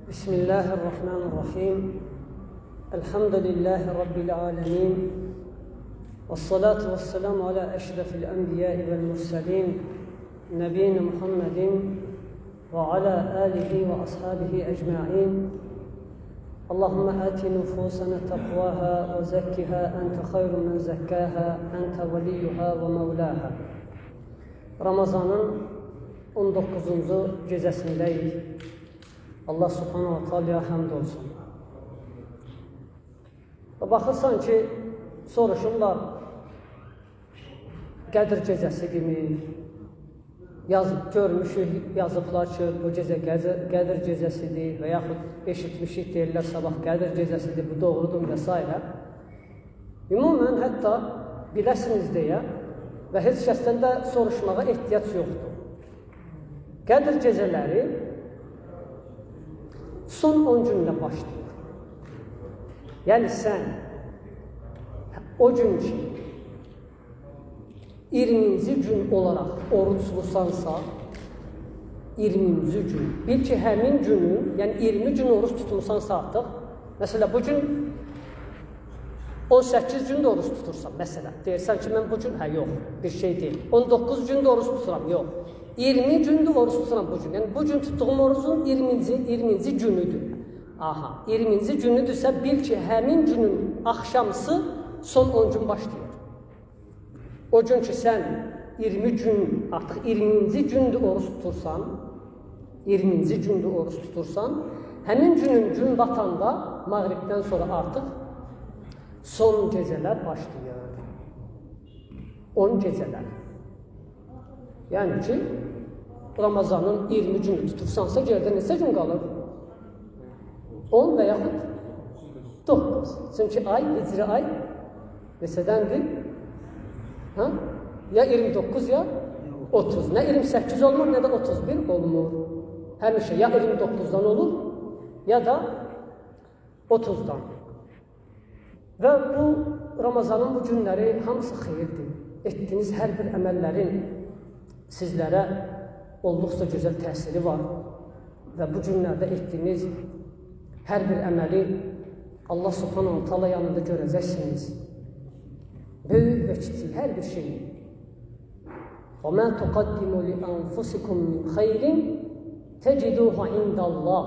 Bismillahirrahmanirrahim. Elhamdülillahi Rabbil alemin. Vessalatu vesselamu ala eşrefil enbiyai vel mursalin. Nebiyyina Muhammedin ve ala alihi ve ashabihi ecma'in. Allahümme ati nufusana taqvaha ve zekkiha ente hayru men zekkaha ente veliyuha ve mevlaha. Ramazanın 19. gecəsindəyik. Allah subhanahu wa ta'ala həmd olsun. Baxırsan ki, soruşurlar, Qədir gecəsi kimi görmüşük, yazıblar ki, bu gecə Qədir gecəsidir və yaxud eşitmişik deyirlər, sabah Qədir gecəsidir, bu doğrudur və s. Ümumən, hətta biləsiniz deyə və heç kəsdən də soruşmağa ehtiyac yoxdur. Qədir gecələri son 10 günlə başlayır. Yəni sən o gün ki 20-ci gün olaraq oruçlusansa, 20-ci gün, bil ki həmin günü, yəni 20 gün oruç tutulsansa artıq, məsələ bugün 18 gün də oruç tutursan, məsələ, deyirsən ki mən bugün, yox, bir şey deyil, 19 gün də oruç tuturam, yox. 20 gündür oruç tuturam bugün. Yəni bugün tutduğum orucun 20-ci günüdür. 20-ci günüdürsə bil ki, həmin günün axşamısı son 10 gün başlayır. O gün ki, sən 20 gün, artıq 20-ci gündür oruç tutursan, 20-ci gündür oruç tutursan, həmin günün gün batanda, mağribdən sonra artıq son gecələr başlayır. 10 gecələr. Yəni ki, Ramazanın 20 günü tutursansa, gerdə neçə gün qalır? 10 və yaxud 9. Çünki ay, hicri ay neçədəndir? Ya 29 ya 30. Nə 28 olmur, nə də 31 olmur. Həmişə ya 29-dan olur, ya da 30-dan. Və bu Ramazanın bu günləri hamısı xeyirdir. Etdiyiniz hər bir əməllərin sizlərə olduqca gözəl təsiri var və bu günlərdə etdiyiniz hər bir əməli Allah subhanahu ta'ala yanında görəcəksiniz. Böyük və kiçik hər bir şey. وَمَا تُقَدِّمُوا لِأَنْفُسِكُمْ مِنْ خَيْرٍ تَجِدُوهَ عِنْدَ اللّٰهِ.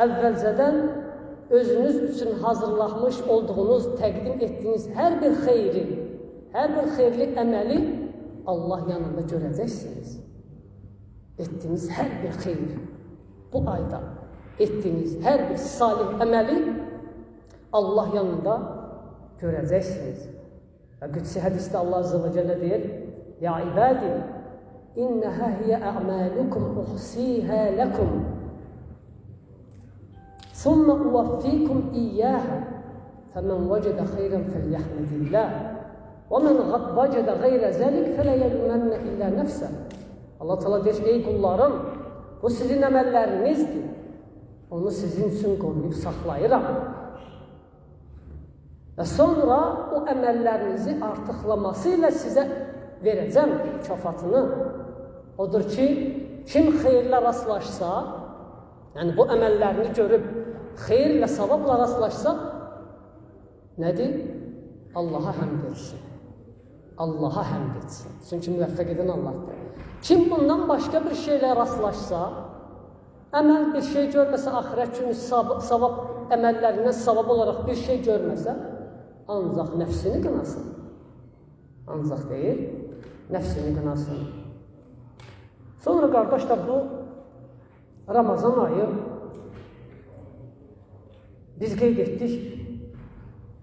Əvvəlcədən özünüz üçün hazırlanmış olduğunuz, təqdim etdiyiniz hər bir xeyri, hər bir xeyirli əməli Allah yanında görəcəksiniz. Etdiyiniz hər bir xeyir, bu ayda etdiyiniz hər bir salih əməli Allah yanında görəcəksiniz. Və qüdsi hədisdə Allah Azze və Cəllə deyir, Ya ibadi, innəhə hiyə ə'məlukum uhsihə ləkum, thumma uvaffikum iyyəhə, fəmən vəcədə xeyrən fəlyəhmədilləh, وَمَنْ وَجَدَ غَيْرَ ذَلِكَ فَلَا يَلُمَنَّ إِلَّا نَفْسَهُ. Allah Teala deyir, ey qullarım, bu sizin əməllərinizdir. Onu sizin üçün qoruyub saxlayıram. Və sonra o əməllərinizi artıqlaması ilə sizə verəcəm mükafatını. Odur ki, kim xeyirlə rastlaşsa, yəni bu əməllərini görüb xeyirlə, savabla rastlaşsa, nədir? Allaha həmd etsin. Allaha həmd etsin. Çünki müvəffəq edən Allahdır. Kim bundan başqa bir şeylə rastlaşsa, əməl bir şey görməsə, axirət günü savab əməllərindən savab olaraq bir şey görməsə, ancaq nəfsini qınasın. Ancaq deyir, nəfsini qınasın. Sonra qardaşlar, bu Ramazan ayı biz qeyd etdik,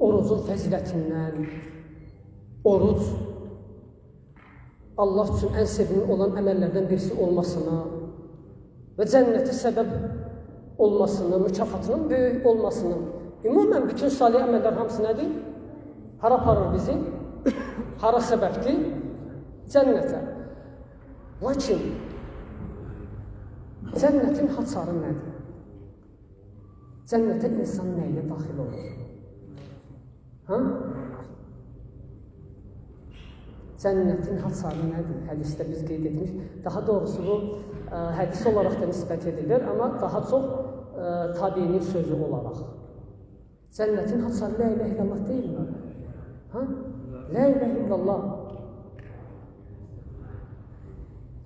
orucun fəzilətindən, oruc Allah üçün ən sevimli olan əməllərdən birisi olmasına və cənnətə səbəb olmasını, mükafatının böyük olmasını, ümumən bütün salih əməllər hamısı nədir? Hara aparır bizi? Hara səbəbdir? Cənnətə. Lakin cənnətin haçarı nədir? Cənnətə insan nə ilə daxil olur? Cənnətin haçarı nədir? Hədisdə biz qeyd etmiş. Daha doğrusu bu hədis olaraq da nisbət edilir, amma daha çox tabiinin sözü olaraq. Cənnətin haçarı la ilahe illallah deyilmi? Ha? La ilahe illallah.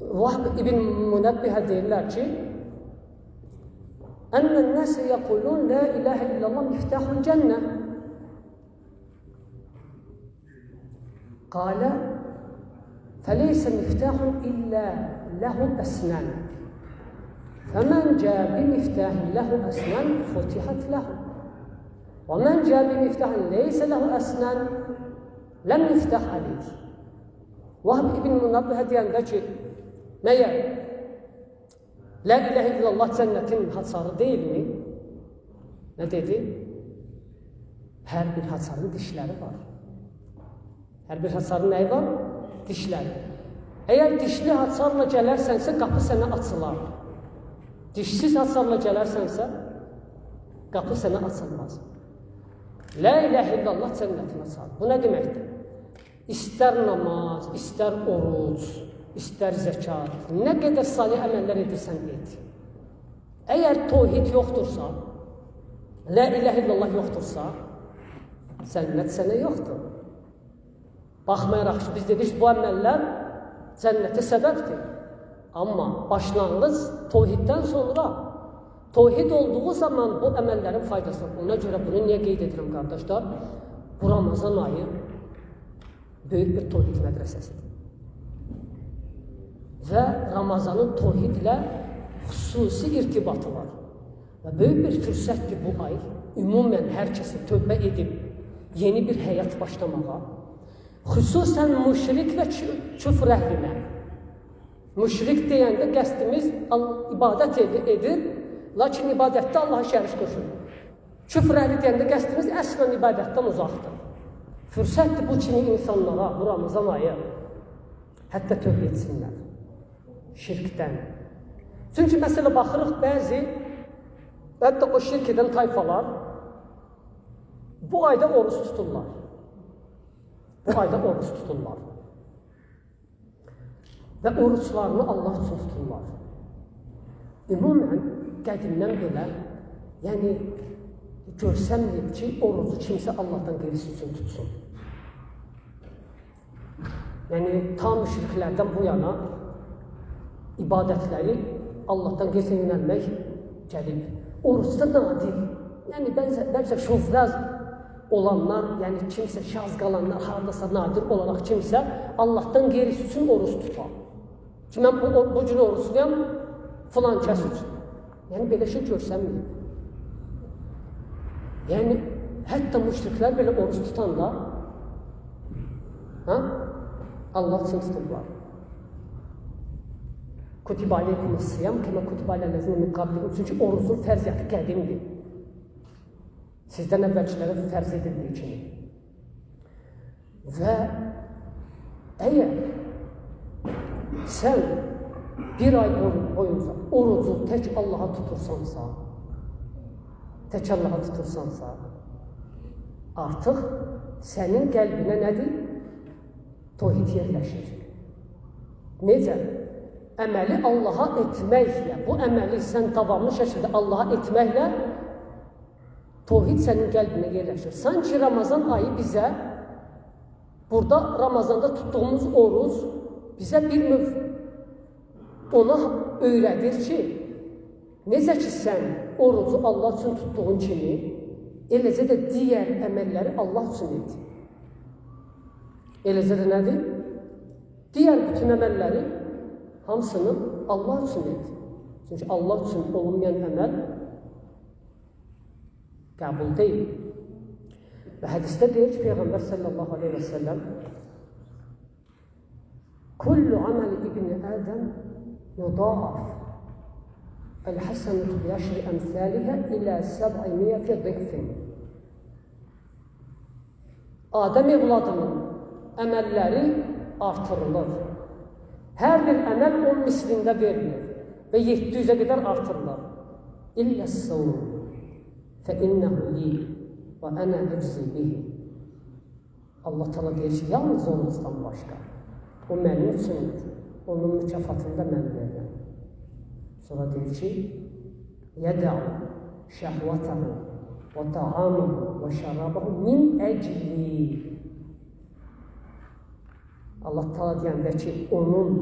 Vahb ibn Münebbihə deyirlər ki, Ənnən nəsə yəqulun la ilahe illallah miftahul cənnə. Qalə فليس مفتاح إلا له أسنان فمن جاء بمفتاح له أسنان فتحت له ومن جاء بمفتاح ليس له أسنان لم يفتح عليه. Vahb ibn Münebbihə deyəndə ki, məyər la ilahe illallah cənnətin haçarı deyilmi? Nə dedi? Hər bir haçarın dişləri var. Hər bir haçarın nəyi var? Dişləri. Əgər dişli haçarla gələrsənsə, qapı sənə açılar. Dişsiz haçarla gələrsənsə, qapı sənə açılmaz. La ilahe illallah cənnətin haçarı. Bu nə deməkdir? İstər namaz, istər oruc, istər zəkat, nə qədər salih əməllər edirsən et. Əgər tövhid yoxdursa, la ilahe illallah yoxdursa, cənnət sənə yoxdur. Baxmayaraq ki, biz dedik bu əməllər cənnətə səbəbdir. Amma başlanğıc tövhiddən sonra, tövhid olduğu zaman bu əməllərin faydası. Ona görə bunu niyə qeyd edirəm qardaşlar? Bu Ramazan ayı böyük bir tövhid mədrəsəsidir. Və Ramazanın tövhid ilə xüsusi irtibatı var. Və böyük bir fürsətdir bu ay, ümumən hər kəsi tövbə edib yeni bir həyat başlamağa, xüsusən müşrik və küfr əhlinə. Müşrik deyəndə qəsdimiz ibadət edir, lakin ibadətdə Allaha şərik qoşur. Küfr əhli deyəndə qəsdimiz əslən ibadətdən uzaqdır. Fürsətdir bu kimi insanlara, bu Ramazan ayı, hətta tövbə etsinlər şirkdən. Çünki məsələ baxırıq bəzi, hətta o şirk edən tayfalar bu ayda oruç tuturlar. Bu ayda oruç tuturlar. Və oruçlarını Allah üçün tuturlar. Ümumən, qədimdən belə, yəni görsəməyib ki, orucu kimsə Allahdan qeyrisi üçün tutsun. Yəni, tam müşriklərdən bu yana ibadətləri Allahdan qeyrisinə yönəlmək gəlib. Oruçda nadir, yəni bəlkə şovləz olanlar, yəni kimsə şaz qalanlar, haradasa nadir olaraq kimsə Allahdan qeyrisi üçün oruç tutar. Ki, mən bu cür oruçluyam, filan kəs üçün. Yəni, belə şey görsənməyib. Yəni, hətta müşriklər belə oruç tutanda Allah üçün tuturlar. Kutibə aleykumus siyam kəmə kutibə aləllezine min qablikum. Çünki orucun fərziyyəti qədimdir. Sizdən əvvəlkilərə fərz edildiyi kimi. Və əgər sən bir ay boyunca orucu tək Allaha tutursansa, artıq sənin qəlbinə nədir? Tövhid yerləşir. Necə? Əməli Allaha etməklə, bu əməli sən davamlı şəkildə Allaha etməklə tövhid sənin qəlbinə yerləşir. Sanki Ramazan ayı bizə, burada Ramazanda tutduğumuz oruc bizə bir növ ona öyrədir ki, necə ki sən orucu Allah üçün tutduğun kimi, eləcə də digər əməlləri Allah üçün et. Eləcə də nədir? Digər bütün əməlləri hamısını Allah üçün et. Çünki Allah üçün olunmayan əməl qəbul deyil. Və hədisdə deyir ki, Peyğəmbər sallallahu aleyhi və səlləm Kullu amel ibni Adəm yudaaf el-həsənətu bi-əşri əmsəlihə ilə 700 ضِعْفٍ. Adəm evladının əməlləri artırılır. Hər bir əməl 10 mislində verilir və 700-ə qədər artırılır. İlləs-savm fə-innəhu li və ənə əczi bihi. Allah təala deyir ki, yalnız orucdan başqa. O mənim üçündür. Onun mükafatını da mən verirəm. Sonra deyir ki, yədəu şəhvətəhu və ta'aməhu və şərabəhu min əcli. Allah Teala deyəndə ki, onun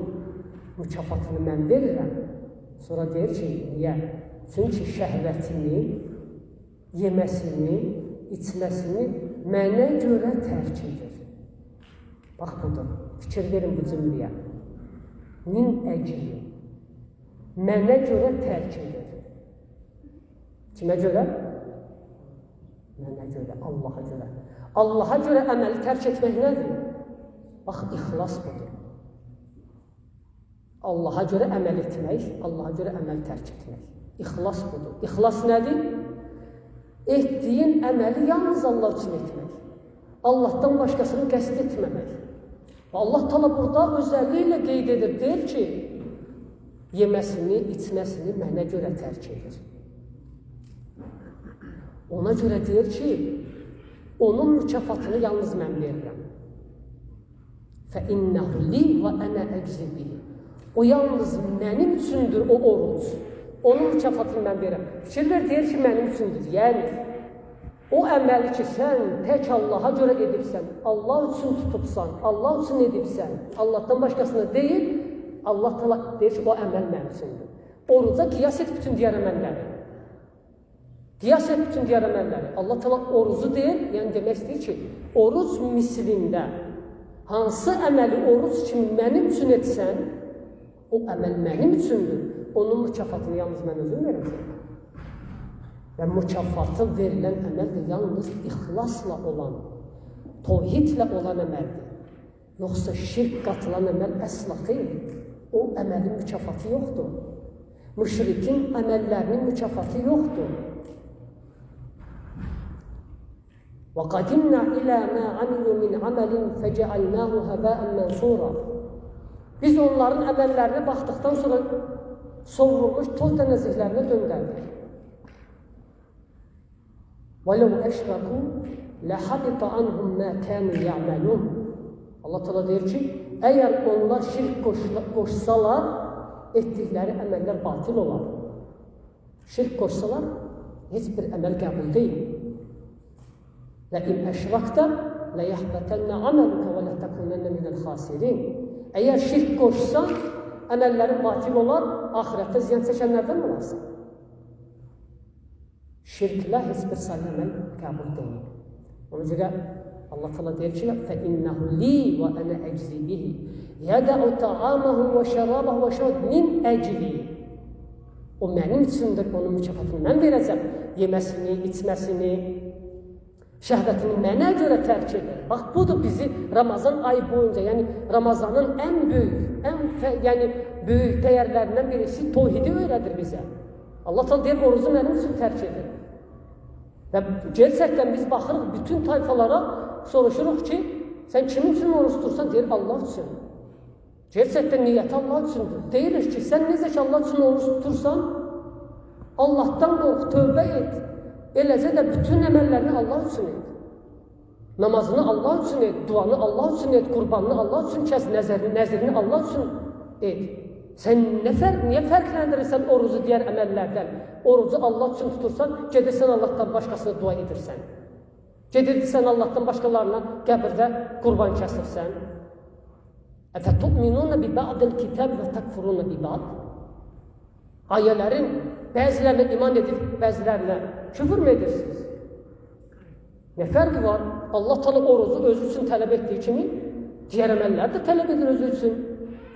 mükafatını mən verirəm. Sonra deyir ki, niyə? Çünki şəhvətini, yeməsini, içməsini mənə görə tərk edir. Bax budur, fikir verin bu cümləyə. Min əcli. Mənə görə tərk edir. Kimə görə? Mənə görə, Allaha görə. Allaha görə əməli tərk etmək nədir? Bax, ixlas budur. Allaha görə əməl etmək, Allaha görə əməl tərk etmək. İxlas budur. İxlas nədir? Etdiyin əməli yalnız Allah üçün etmək. Allahdan başqasını qəsd etməmək. Allah Teala burada özəlliyi ilə qeyd edir, deyir ki, yeməsini, içməsini mənə görə tərk edir. Ona görə deyir ki, onun mükafatını yalnız mən verirəm. فَإِنَّهُ لِي وَأَنَا أَجْزِي بِهِ. O yalnız mənim üçündür o oruc. Onun mükafatını mən verirəm. Fikir ver, deyir ki, mənim üçündür. Yəni, o əməli ki, sən tək Allaha görə edibsən, Allah üçün tutubsan, Allah üçün edibsən, Allahdan başqasına deyil, Allah Teala deyir ki, o əməl mənim üçündür. Oruca qiyas et bütün digər əməlləri. Qiyas et bütün digər əməlləri. Allah Teala orucu deyir, yəni demək istəyir ki, oruc mislində hansı əməli oruc kimi mənim üçün etsən, o əməl mənim üçündür. Onun mükafatını yalnız mən özüm verəcəm. Və mükafatı verilən əməl də yalnız ixlasla olan, tevhidlə olan əməldir. Yoxsa şirk qatılan əməl əsla xeyr. O əməlin mükafatı yoxdur. Müşrikin əməllərinin mükafatı yoxdur. وَقَدِمْنَا إِلَى مَا عَمِلُوا مِنْ عَمَلٍ فَجَعَلْنَاهُ هَبَاءً مَنْصُورًا. Biz onların əməllərinə baxdıqdan sonra sovrulmuş toz tənəzzihlərinə döndərdik. وَلَوْ أَشْرَكُوا لَحَبِطَ عَنْهُمْ مَا كَانُوا يَعْمَلُونَ. Allah Teala deyir ki, əgər onlar şirk qoşsalar, etdikləri əməllər batil olar. Şirk qoşsalar, heç bir əməl qəbul deyil. لَكِنْ أَشْرَكْتَ لَيَحْبَتَنَّ عَمَلُكَ وَلَتَكُونَنَّ مِنَ الْخَاسِرِينَ. Əgər şirk qoşsan, əməllərin batil olar, ahirətdə ziyan çəkənlərdən olarsan. Şirklə heç bir salih əməl qəbul deyil. Ona görə Allah Teala deyir ki, فَإِنَّهُ لِي وَأَنَا أَجْزِي بِهِ يَدَعُ طَعَامَهُ وَشَرَابَهُ وَشَرَابَهُ مِنْ أَجْلِي. O mənim üçündür, onun mükafatını mən verəcəm. Yeməsini, içməsini, şəhvətini mənə görə tərk edir. Bax, budur bizi Ramazan ayı boyunca, yəni Ramazanın ən böyük dəyərlərindən birisi tevhidi öyrədir bizə. Allah Teala deyir, orucu mənim üçün tərk edir. Və gerçəkdən biz baxırıq bütün tayfalara, soruşuruq ki, sən kimin üçün oruç tutursan? Deyir, Allah üçün. Gerçəkdən niyyəti Allah üçündür. Deyirik ki, sən necə ki Allah üçün oruç tutursan, Allahdan qorx, tövbə et. Eləcə də bütün əməllərini Allah üçün et. Namazını Allah üçün et, duanı Allah üçün et, qurbanını Allah üçün kəs, nəzrini Allah üçün et. Sən niyə fərqləndirirsən orucu digər əməllərdən? Orucu Allah üçün tutursan, gedirsən Allahdan başqasına dua edirsən. Gedirsən Allahdan başqalarına qəbirdə qurban kəsirsən. Əfətu'minunə bi ba'dil kitab və təkfurunə bi ba'd. Ayələrin bəzilərinə iman edib, bəzilərinə küfür mü edirsiniz? Nə fərqi var? Allah Teala orucu özü üçün tələb etdiyi kimi, digər əməllər də tələb edir özü üçün.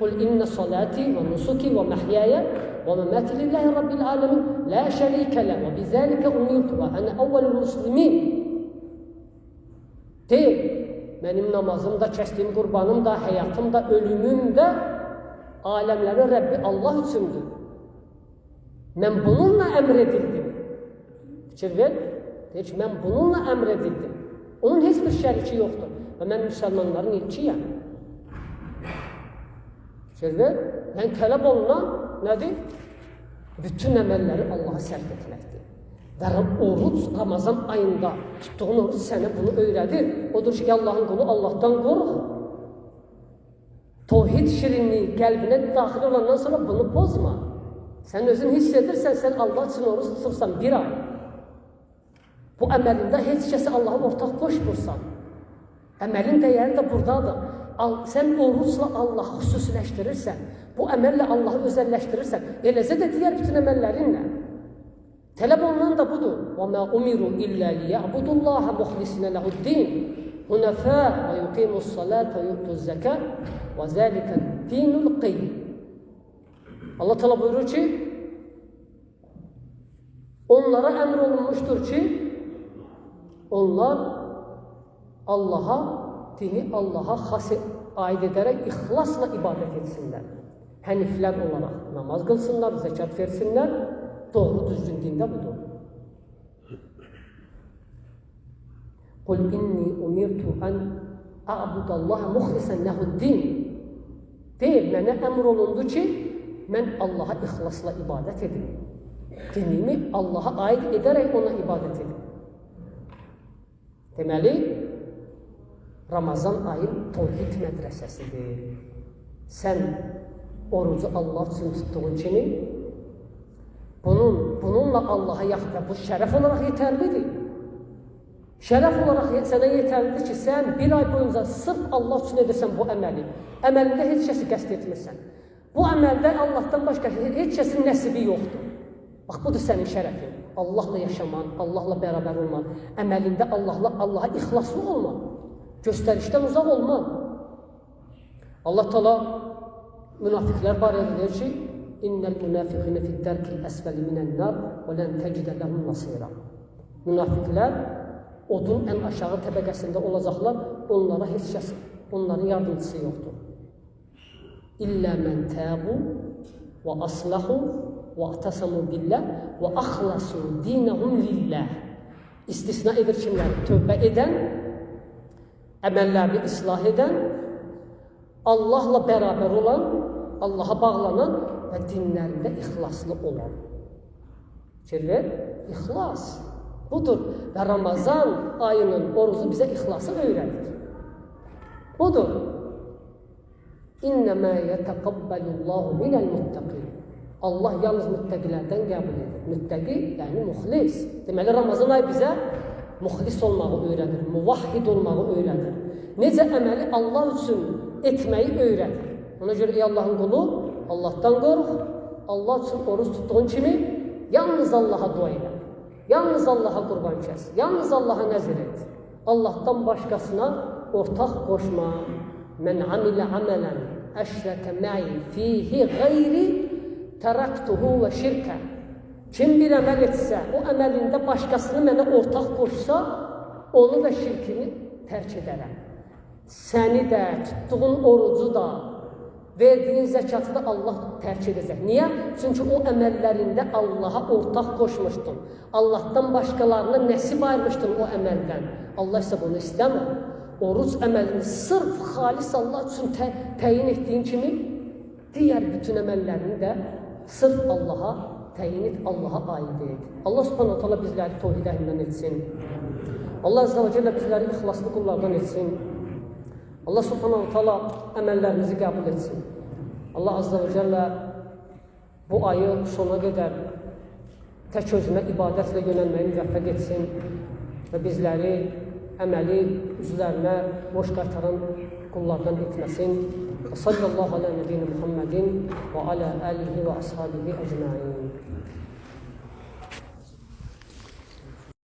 قُلْ إِنَّ صَلَاتِي وَنُسُكِي وَمَحْيَايَ وَمَمَاتِي لِلَّهِ رَبِّ الْعَالَمِينَ لَا شَرِيكَ لَهُ وَبِذَلِكَ أُمِرْتُ وَأَنَا أَوَّلُ الْمُسْلِمِينَ. Deyil, mənim namazım da, kəsdiyim qurbanım da, həyatım da, ölümüm də aləmlərin Rəbbi Allah üçündür. Mən bununla əmr edildim. Fikir ver, deyir ki, mən bununla əmr edildim. Onun heç bir şəriki yoxdur. Və mən müsəlmanların ilkiyəm. Fikir ver, yəni tələb olunan nədir? Bütün əməlləri Allaha sərf etməkdir. Və oruc Ramazan ayında tutduğun oruc sənə bunu öyrədir. Odur ki, Allahın qulu Allahdan qorx. Tevhid şirinliyi qəlbinə daxil olandan sonra bunu pozma. Sən özün hiss edirsən, sən Allah üçün oruc tutursan bir ay. Bu əməlində heç kəsi Allaha ortaq qoşmursan. Əməlin dəyəri də buradadır. Sən orucla Allahı xüsusiləşdirirsən, bu əməllə Allahı özəlləşdirirsən, eləcə də digər bütün əməllərinlə. Tələb olunan da budur. وَمَا أُمِرُوا إِلَّا لِيَعْبُدُوا اللّٰهَ مُخْلِصِينَ لَهُ الدِّينَ هُنَفَاءَ وَيُقِيمُوا الصَّلَاةَ وَيُؤْتُوا الزَّكَاةَ وَذَٰلِكَ الدِّينُ الْقَيِّمُ. Allah Teala buyurur ki, onlara əmr olunmuşdur ki, onlar Allah'a, dini Allah'a xas aid edərək ixlasla ibadət etsinlər. Həniflər olaraq namaz qılsınlar, zəkat versinlər. Doğru düzgün dində budur. Qul inni umirtu an a'budallaha muxlisan lehu'd-din. Deyil, mənə əmr olundu ki, mən Allaha ixlasla ibadət edim. Dinimi Allaha aid edərək ona ibadət edim. Deməli, Ramazan ayı tevhid mədrəsəsidir. Sən orucu Allah üçün tutduğun kimi, bununla Allaha yaxın, bu şərəf olaraq yetərlidir. Şərəf olaraq sənə yetərlidir ki, sən bir ay boyunca sırf Allah üçün edirsən bu əməli. Əməlində heç kəsi qəsd etmirsən. Bu əməldə Allahdan başqa heç kəsin nəsibi yoxdur. Bax, budur sənin şərəfin. Allahla yaşaman, Allahla bərabər olman, əməlində Allaha ixlaslı olman, göstərişdən uzaq olman. Allah Teala münafiqlər barədə deyir ki, İnnəl münafiqinə fiddərkil əsvəli minən-nar və lən təcidə ləhum nasira. Münafiqlər odun ən aşağı təbəqəsində olacaqlar, onlara heç kəs, onların yardımcısı yoxdur. İllə mən təbu və aslahu və atasamu billah və axlasu dinəhum lillah. İstisna edir kimlər? Tövbə edən, əməllərini islah edən, Allahla bərabər olan, Allaha bağlanan və dinlərində ixlaslı olan. Fikirlər, ixlas budur və Ramazan ayının orucu bizə ixlası öyrədir. Budur. İnnəmə yətəqəbbəlullahu minəl-muttəqin. Allah yalnız müttəqilərdən qəbul edir. Müttəqi, yəni muxlis. Deməli, Ramazan ayı bizə muxlis olmağı öyrədir, muvahhid olmağı öyrədir. Necə əməli Allah üçün etməyi öyrədir. Ona görə ey Allahın qulu, Allahdan qorx, Allah üçün oruç tutduğun kimi yalnız Allaha dua elə. Yalnız Allaha qurban kəs, yalnız Allaha nəzir et. Allahdan başqasına ortaq qoşma. Mən amilə amələn əşrəkə mə'i fihi qeyri təraktuhu və şirkə. Kim bir əməl etsə, o əməlində başqasını mənə ortaq qoşsa, onu və şirkini tərk edərəm. Səni də, tutduğun orucu da, verdiyin zəkatı da Allah tərk edəcək. Niyə? Çünki o əməllərində Allaha ortaq qoşmuşdun. Allahdan başqalarına nəsib ayırmışdın o əməldən. Allah isə bunu istəmir. Oruc əməlini sırf xalis Allah üçün təyin etdiyin kimi, digər bütün əməllərini də sırf Allaha təyin et, Allaha aid et. Allah subhanahu ta'ala bizləri tevhid əhlindən etsin. Allah azza və cəllə bizləri ixlaslı qullardan etsin. Allah subhanahu ta'ala əməllərimizi qəbul etsin. Allah azza və cəllə bu ayı sona qədər tək özünə ibadətlə yönəlməyi müvəffəq etsin və bizləri əməli üzlərinə boş qaytaran qullardan etməsin. Və sallallahu alə nəbiyyina Muhammedin və alə əlihi və ashabihi əcmain.